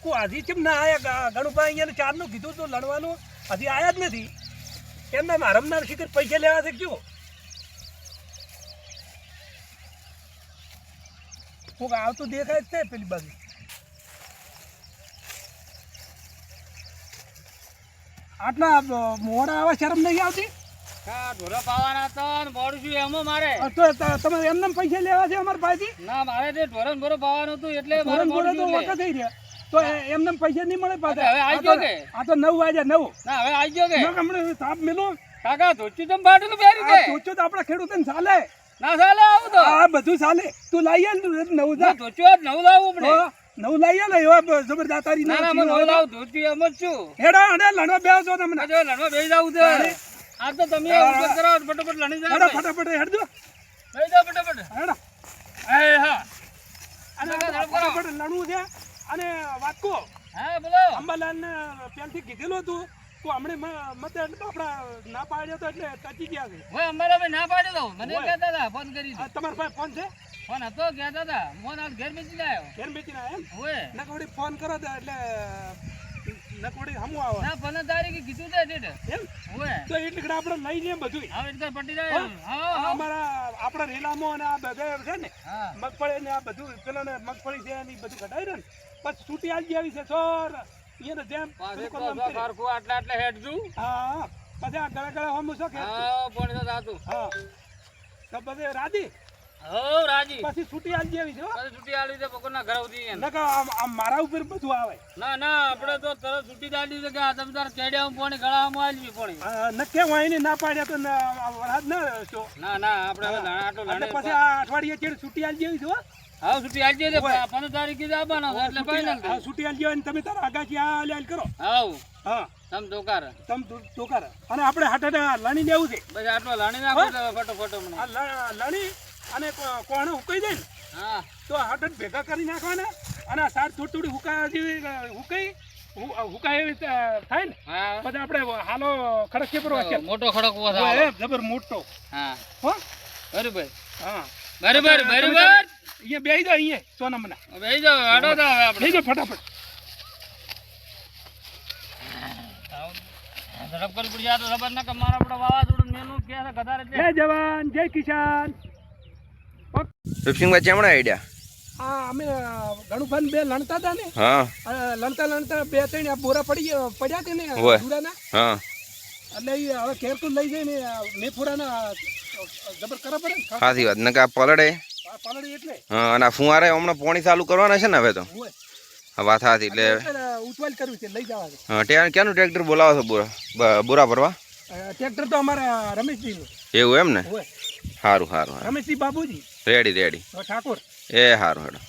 હજી કેમ ના આયા ગણુભાઈ અહીંયા ચારનું કીધું તું લડવાનું હજી આયા જ નથી એમના મારમનાર શિખર પૈસા લેવા છે કયો કોક આવતું દેખાય જ છે પેલી બાજુ આટલા મોડા આવા શરમ નહીં આવતી ઢોરા પાવાના હતા ને મોડું છું એમાં મારે તો તમારે એમને પૈસા લેવા છે અમારા પાસેથી ના મારે તે ઢોરણ બોરો પાવાનું હતું એટલે મારે મોડે તો વખત થઈ રહ્યા તો એમને પૈસા નહીં મળે પાછા હવે આવી ગયો કે આ તો 9 વાગ્યા 9 ના હવે આવી ગયો કે હમણાં સાપ મેલો કાકા ધોચ્યું તમ બાટલું પહેરી દે ધોચ્યું તો આપણા ખેડૂતોને ચાલે ના ચાલે આવું તો આ બધું ચાલે તું લઈ આવ નવું જા ધોચ્યું નવ લાવું પડે નવું લઈ આવ ને એવા જબરદાતારી ના ના નવ લાવું ધોચ્યું એમ જ છું હેડા અને લણવા બેસો તમને જો લણવા બેસી જાવ છે આ તો તમે ઉપર કરો ફટાફટ લણી જાવ હેડા ફટાફટ હેડજો બેસી જાવ ફટાફટ હેડા એ હા અને ફટાફટ લણવું છે અને વાતકો હા બોલો અંબાલાલ ને પહેલથી કીધેલું હતું તો હમણે મતે આપડા ના પાડ્યો તો એટલે ટચી ગયા છે ઓય અમારા ભાઈ ના પાડ્યો તો મને કહેતા હતા ફોન કરી તમારા પાસે ફોન છે ફોન હતો કહેતા હતા ફોન આજ ઘેર બેસી આવ્યો ઘેર બેચીને એમ ઓય નકવડી ફોન કરો તો એટલે નકવડી હમું આવે ના 15 તારીખે કીધું છે ડેટ એમ ઓય તો એટલે આપણે લઈ લઈએ બધું હવે એટલે પટી જાય હા અમારા આપણા રેલામો અને આ બધા છે ને હા મગફળી ને આ બધું પેલા ને મગફળી છે ને બધું કઢાઈ ને પછી છૂટી આવી આવી છે સોર એને જેમ આટલા હેડ છું હા પછી આ ગળા ગળા હમું છો કે હા પણ તો જાતું હા તો બધે રાજી હો રાજી પછી છૂટી આવી આવી છે પછી છૂટી આલી છે પકોના ઘર ઉધી એમ નકા આમ મારા ઉપર બધું આવે ના ના આપણે તો તરત છૂટી દાડી છે કે આ તમે તાર કેડિયામાં પાણી ગળામાં આલી પાણી નકે વાઈને ના પાડ્યા તો વરસાદ ના છો ના ના આપણે હવે આટલો એટલે પછી આ અઠવાડિયે ચેડ છૂટી આવી આવી છો હા છૂટી આલી છે 15 તારીખે જ આવવાનો છે એટલે ફાઇનલ હા છૂટી આવી આવી તમે તારા આગાથી આ લ્યાલ કરો હાઉ હા તમ દોકાર તમ દોકાર અને આપણે હાટે લણી લેવું છે બસ આટલો લાણી નાખો ફટોફટ મને આ લણી અને કોણે હુકાઈ જાય ને હા તો હાટે ભેગા કરી નાખવાના અને આ સાર થોડી થોડી હુકાય જેવી હુકાય એવી થાય ને હા પછી આપણે હાલો ખડક છે પર મોટો ખડક ઉભો જબર મોટો હા હો બરાબર હા બરાબર બરાબર અહીંયા બેહી જાવ અહીંયા સોનામના બેહી જાવ આડો તો હવે આપણે બેહી જાવ ફટાફટ ઝડપ કરી પડી જાય તો ખબર ના કે મારા આપણે વાવાઝોડું મેનું કે છે ગધાર એટલે જય જવાન જય કિસાન રૂપસિંહભાઈ ચેમણા આઈડિયા હા અમે ઘણું બે લણતા હતા ને હા લણતા લણતા 2-3 આ બોરા પડ્યા છે ને હોય. ધૂળાના હા એટલે ઈ હવે ઘેર તો લઈ જઈને મેફુરાના જબર કરવા પડે ને સાચી વાત નકા પલડે આ પાલડી એટલે હા અને આ ફુવારે હમણાં પાણી ચાલુ કરવાના છે ને હવે તો હોય હા વાત સાચી એટલે ઉતવાલ કર્યું છે લઈ જવા છે હા ક્યાંનું ટ્રેક્ટર બોલાવો છો બોરા ભરવા ટ્રેક્ટર તો અમારા રમેશજીનું એવું એમ ને હોય સારું સારું રમેશજી બાબુજી રેડી ઠાકોર એ સારું હેડો